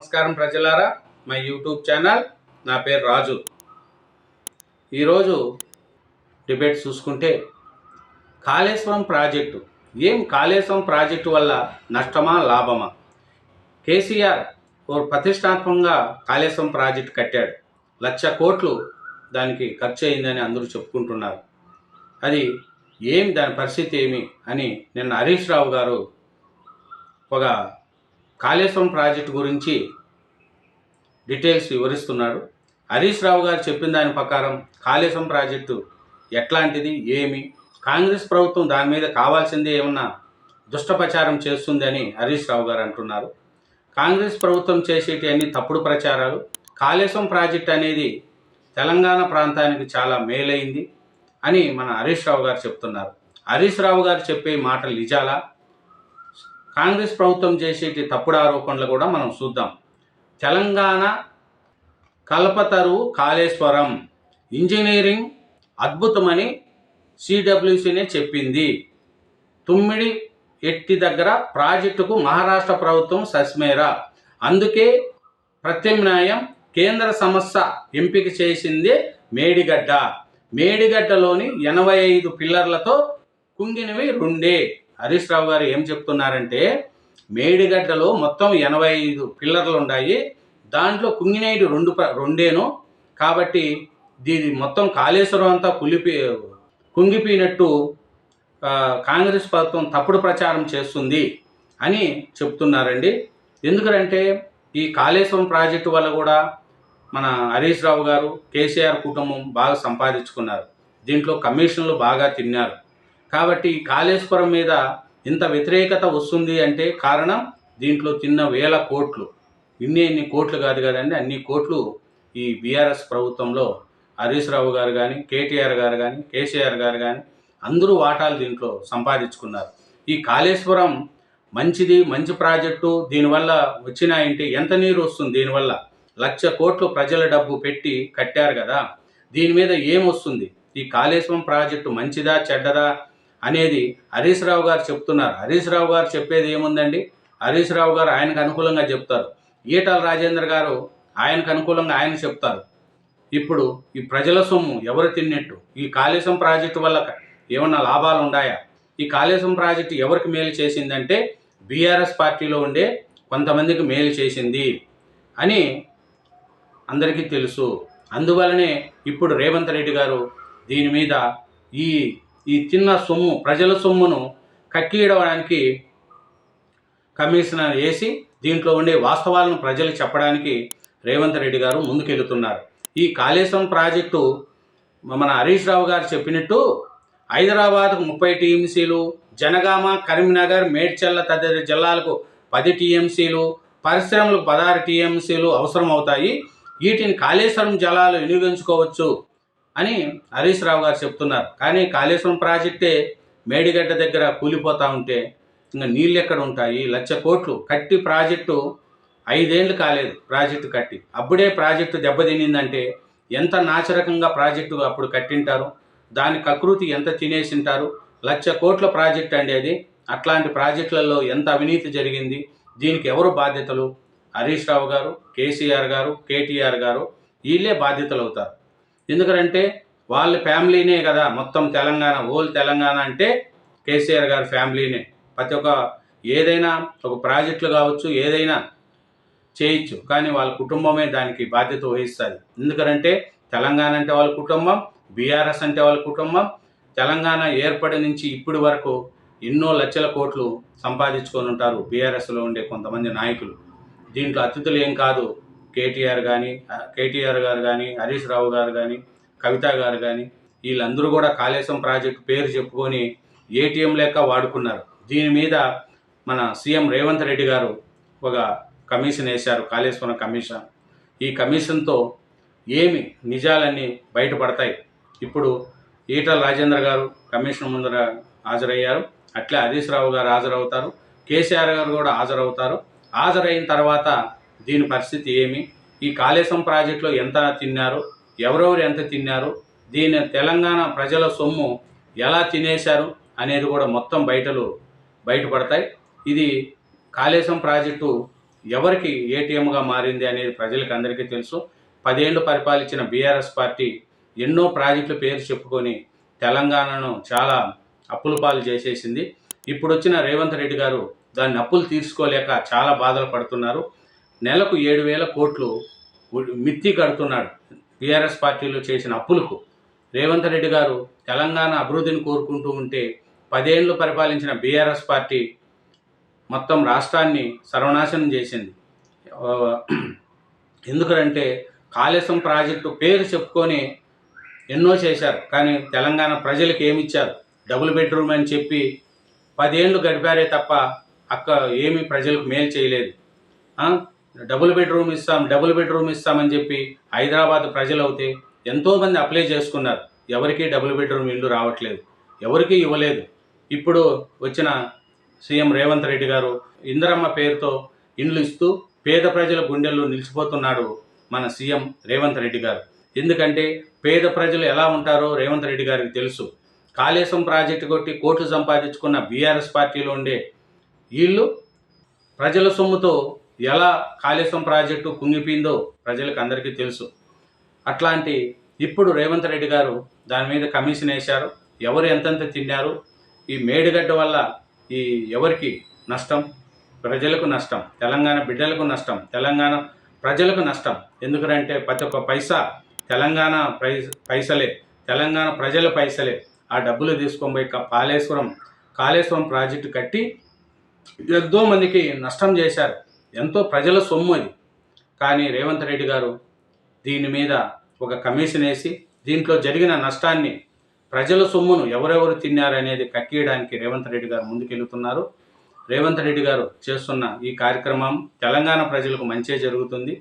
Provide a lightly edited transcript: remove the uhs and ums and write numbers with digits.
నమస్కారం ప్రజలారా, మా యూట్యూబ్ ఛానల్. నా పేరు రాజు. ఈరోజు డిబేట్ చూసుకుంటే కాళేశ్వరం ప్రాజెక్టు కాళేశ్వరం ప్రాజెక్టు వల్ల నష్టమా లాభమా? కేసీఆర్ ప్రతిష్టాత్మకంగా కాళేశ్వరం ప్రాజెక్టు కట్టాడు. 1,00,000 కోట్లు దానికి ఖర్చు అయిందని అందరూ చెప్పుకుంటున్నారు. అది దాని పరిస్థితి ఏమి అని నిన్న హరీష్ రావు గారు ఒక కాళేశ్వరం ప్రాజెక్టు గురించి డీటెయిల్స్ వివరిస్తున్నాడు. హరీష్ రావు గారు చెప్పిన దాని ప్రకారం కాళేశ్వరం ప్రాజెక్టు ఎట్లాంటిది, కాంగ్రెస్ ప్రభుత్వం దాని మీద కావాల్సిందే ఏమన్నా దుష్టప్రచారం చేస్తుంది అని హరీష్ రావు గారు అంటున్నారు. కాంగ్రెస్ ప్రభుత్వం చేసేటి అన్ని తప్పుడు ప్రచారాలు. కాళేశ్వరం ప్రాజెక్టు అనేది తెలంగాణ ప్రాంతానికి చాలా మేలైంది అని మన హరీష్ రావు గారు చెప్తున్నారు. హరీష్ రావు గారు చెప్పే మాటలు నిజాలా? కాంగ్రెస్ ప్రభుత్వం చేసేటి తప్పుడు ఆరోపణలు కూడా మనం చూద్దాం. తెలంగాణ కల్పతరు కాళేశ్వరం ఇంజనీరింగ్ అద్భుతమని సిడబ్ల్యూసీనే చెప్పింది. తుమ్మిడి ఎట్టి దగ్గర ప్రాజెక్టుకు మహారాష్ట్ర ప్రభుత్వం సస్మేరా. అందుకే ప్రత్యామ్నాయం కేంద్ర సంస్థ ఎంపిక చేసిందే మేడిగడ్డ. మేడిగడ్డలోని 85 పిల్లర్లతో కుంగినవి 2. హరీష్ రావు గారు ఏం చెప్తున్నారంటే, మేడిగడ్డలో మొత్తం 85 పిల్లర్లు ఉన్నాయి, దాంట్లో కుంగినేటి 2 కాబట్టి దీని మొత్తం కాళేశ్వరం అంతా కుంగిపోయినట్టు కాంగ్రెస్ ప్రభుత్వం తప్పుడు ప్రచారం చేస్తుంది అని చెప్తున్నారండి. ఎందుకంటే ఈ కాళేశ్వరం ప్రాజెక్టు వల్ల కూడా మన హరీష్ రావు గారు, కేసీఆర్ కుటుంబం బాగా సంపాదించుకున్నారు. దీంట్లో కమిషన్లు బాగా తిన్నారు. కాబట్టి ఈ కాళేశ్వరం మీద ఇంత వ్యతిరేకత వస్తుంది అంటే కారణం దీంట్లో తిన్న 1,000 కోట్లు. ఇన్ని కోట్లు కాదు కదండి, అన్ని కోట్లు ఈ బీఆర్ఎస్ ప్రభుత్వంలో హరీష్ రావు గారు కానీ, కేటీఆర్ గారు కానీ, కేసీఆర్ గారు కానీ అందరూ వాటాలు దీంట్లో సంపాదించుకున్నారు. ఈ కాళేశ్వరం మంచి ప్రాజెక్టు. దీనివల్ల వచ్చినాయంటే ఎంత నీరు వస్తుంది? దీనివల్ల 1,00,000 కోట్లు ప్రజల డబ్బు పెట్టి కట్టారు కదా, దీని మీద ఏమొస్తుంది? ఈ కాళేశ్వరం ప్రాజెక్టు మంచిదా చెడ్డదా అనేది హరీష్ రావు గారు చెప్తున్నారు. హరీష్ రావు గారు చెప్పేది ఏముందండి? హరీష్ రావు గారు ఆయనకు అనుకూలంగా చెప్తారు, ఈటల రాజేందర్ గారు ఆయనకు అనుకూలంగా ఆయన చెప్తారు. ఇప్పుడు ఈ ప్రజల సొమ్ము ఎవరు తిన్నట్టు? ఈ కాళేశ్వరం ప్రాజెక్టు వల్ల ఏమన్నా లాభాలు ఉన్నాయా? ఈ కాళేశ్వరం ప్రాజెక్టు ఎవరికి మేలు చేసిందంటే బీఆర్ఎస్ పార్టీలో ఉండే కొంతమందికి మేలు చేసింది అని అందరికీ తెలుసు. అందువలనే ఇప్పుడు రేవంత్ రెడ్డి గారు దీని మీద ఈ చిన్న సొమ్ము, ప్రజల సొమ్మును కక్కియడానికి కమిషనర్ వేసి దీంట్లో ఉండే వాస్తవాలను ప్రజలకు చెప్పడానికి రేవంత్ రెడ్డి గారు ముందుకెళ్తున్నారు. ఈ కాళేశ్వరం ప్రాజెక్టు మన హరీష్ రావు గారు చెప్పినట్టు హైదరాబాద్కు 30 టీఎంసీలు, జనగామ, కరీంనగర్, మేడ్చల్ల తదితర జిల్లాలకు 10 టీఎంసీలు, పరిశ్రమలకు 16 టీఎంసీలు అవసరం అవుతాయి. వీటిని కాళేశ్వరం జలాలు వినియోగించుకోవచ్చు అని హరీష్ రావు గారు చెప్తున్నారు. కానీ కాళేశ్వరం ప్రాజెక్టే మేడిగడ్డ దగ్గర కూలిపోతూ ఉంటే ఇంకా నీళ్ళు ఎక్కడ ఉంటాయి? 1,00,000 కోట్లు కట్టి ప్రాజెక్టు 5 ఏళ్ళు కాలేదు ప్రాజెక్టు కట్టి, అప్పుడే ప్రాజెక్టు దెబ్బతినిందంటే ఎంత నాచరకంగా ప్రాజెక్టు అప్పుడు కట్టింటారు, దాని కకృతి ఎంత తినేసింటారు. 1,00,000 కోట్ల ప్రాజెక్ట్ అండి అది. అట్లాంటి ప్రాజెక్టులలో ఎంత అవినీతి జరిగింది? దీనికి ఎవరు బాధ్యతలు? హరీష్ రావు గారు, కేసీఆర్ గారు, కేటీఆర్ గారు వీళ్ళే బాధ్యతలు అవుతారు. ఎందుకంటే వాళ్ళ ఫ్యామిలీనే కదా మొత్తం తెలంగాణ. తెలంగాణ అంటే కేసీఆర్ గారి ఫ్యామిలీనే. ప్రతి ఒక్క ఏదైనా ఒక ప్రాజెక్టులు కావచ్చు, ఏదైనా చేయొచ్చు, కానీ వాళ్ళ కుటుంబమే దానికి బాధ్యత వహిస్తుంది. ఎందుకంటే తెలంగాణ అంటే వాళ్ళ కుటుంబం, బీఆర్ఎస్ అంటే వాళ్ళ కుటుంబం. తెలంగాణ ఏర్పడి నుంచి ఇప్పటి వరకు ఎన్నో లక్షల కోట్లు సంపాదించుకొని ఉంటారు బీఆర్ఎస్లో ఉండే కొంతమంది నాయకులు. దీంట్లో అతిథులు ఏం కాదు. కేటీఆర్ గారు కానీ, హరీష్ రావు గారు కానీ, కవిత గారు కానీ వీళ్ళందరూ కూడా కాళేశ్వరం ప్రాజెక్టు పేరు చెప్పుకొని ఏటీఎం లెక్క వాడుకున్నారు. దీని మీద మన సీఎం రేవంత్ రెడ్డి గారు ఒక కమిషన్ వేశారు, కాళేశ్వరం కమిషన్. ఈ కమిషన్తో నిజాలన్నీ బయటపడతాయి. ఇప్పుడు ఈటల రాజేందర్ గారు కమిషన్ ముందర హాజరయ్యారు, అట్లే హరీష్ రావు గారు హాజరవుతారు, కేసీఆర్ గారు కూడా హాజరవుతారు. హాజరైన తర్వాత దీని పరిస్థితి ఈ కాళేశ్వరం ప్రాజెక్టులో ఎంత తిన్నారు, ఎవరెవరు ఎంత తిన్నారు, దీని తెలంగాణ ప్రజల సొమ్ము ఎలా తినేశారు అనేది కూడా మొత్తం బయటపడతాయి. ఇది కాళేశ్వరం ప్రాజెక్టు ఎవరికి ఏటీఎంగా మారింది అనేది ప్రజలకు అందరికీ తెలుసు. 10 ఏళ్ళు పరిపాలించిన బీఆర్ఎస్ పార్టీ ఎన్నో ప్రాజెక్టుల పేరు చెప్పుకొని తెలంగాణను చాలా అప్పుల పాలు చేసేసింది. ఇప్పుడు వచ్చిన రేవంత్ రెడ్డి గారు దాన్ని అప్పులు తీర్చుకోలేక చాలా బాధలు పడుతున్నారు. నెలకు 7,000 కోట్లు మిత్తి కడుతున్నాడు బీఆర్ఎస్ పార్టీలో చేసిన అప్పులకు. రేవంత్ రెడ్డి గారు తెలంగాణ అభివృద్ధిని కోరుకుంటూ ఉంటే 10 ఏళ్ళు పరిపాలించిన బీఆర్ఎస్ పార్టీ మొత్తం రాష్ట్రాన్ని సర్వనాశనం చేసింది. ఎందుకంటే కాళేశ్వరం ప్రాజెక్టు పేరు చెప్పుకొని ఎన్నో చేశారు, కానీ తెలంగాణ ప్రజలకు ఏమిచ్చారు? డబుల్ బెడ్రూమ్ అని చెప్పి 10 ఏళ్ళు గడిపారే తప్ప ఏమీ ప్రజలకు మేలు చేయలేదు. డబుల్ బెడ్రూమ్ ఇస్తామని చెప్పి హైదరాబాద్ ప్రజలు అవుతే ఎంతోమంది అప్లై చేసుకున్నారు. ఎవరికీ డబుల్ బెడ్రూమ్ ఇల్లు రావట్లేదు, ఎవరికీ ఇవ్వలేదు. ఇప్పుడు వచ్చిన సీఎం రేవంత్ రెడ్డి గారు ఇందిరమ్మ పేరుతో ఇండ్లు ఇస్తూ పేద ప్రజల గుండెల్లో నిలిచిపోతున్నాడు మన సీఎం రేవంత్ రెడ్డి గారు. ఎందుకంటే పేద ప్రజలు ఎలా ఉంటారో రేవంత్ రెడ్డి గారికి తెలుసు. కాళేశ్వరం ప్రాజెక్టు కొట్టి కోట్లు సంపాదించుకున్న బీఆర్ఎస్ పార్టీలో ఉండే వీళ్ళు ప్రజల సొమ్ముతో ఎలా కాళేశ్వరం ప్రాజెక్టు కుంగిపోయిందో ప్రజలకు అందరికీ తెలుసు. అట్లాంటి ఇప్పుడు రేవంత్ రెడ్డి గారు దాని మీద కమిషన్ వేశారు. ఎవరు ఎంతెంత తిన్నారు? ఈ మేడిగడ్డ వల్ల ఎవరికి నష్టం? ప్రజలకు నష్టం, తెలంగాణ బిడ్డలకు నష్టం, తెలంగాణ ప్రజలకు నష్టం. ఎందుకంటే ప్రతి ఒక్క పైసా తెలంగాణ పైసలే, తెలంగాణ ప్రజల పైసలే. ఆ డబ్బులు తీసుకొని పోయి కాళేశ్వరం ప్రాజెక్టు కట్టి ఎంతో మందికి నష్టం చేశారు. ఎంతో ప్రజల సొమ్ము అది. కానీ రేవంత్ రెడ్డి గారు దీని మీద ఒక కమిషన్ వేసి దీంట్లో జరిగిన నష్టాన్ని, ప్రజల సొమ్మును ఎవరెవరు తిన్నారనేది కక్కియడానికి రేవంత్ రెడ్డి గారు ముందుకెళ్తున్నారు. రేవంత్ రెడ్డి గారు చేస్తున్న ఈ కార్యక్రమం తెలంగాణ ప్రజలకు మంచే జరుగుతుంది.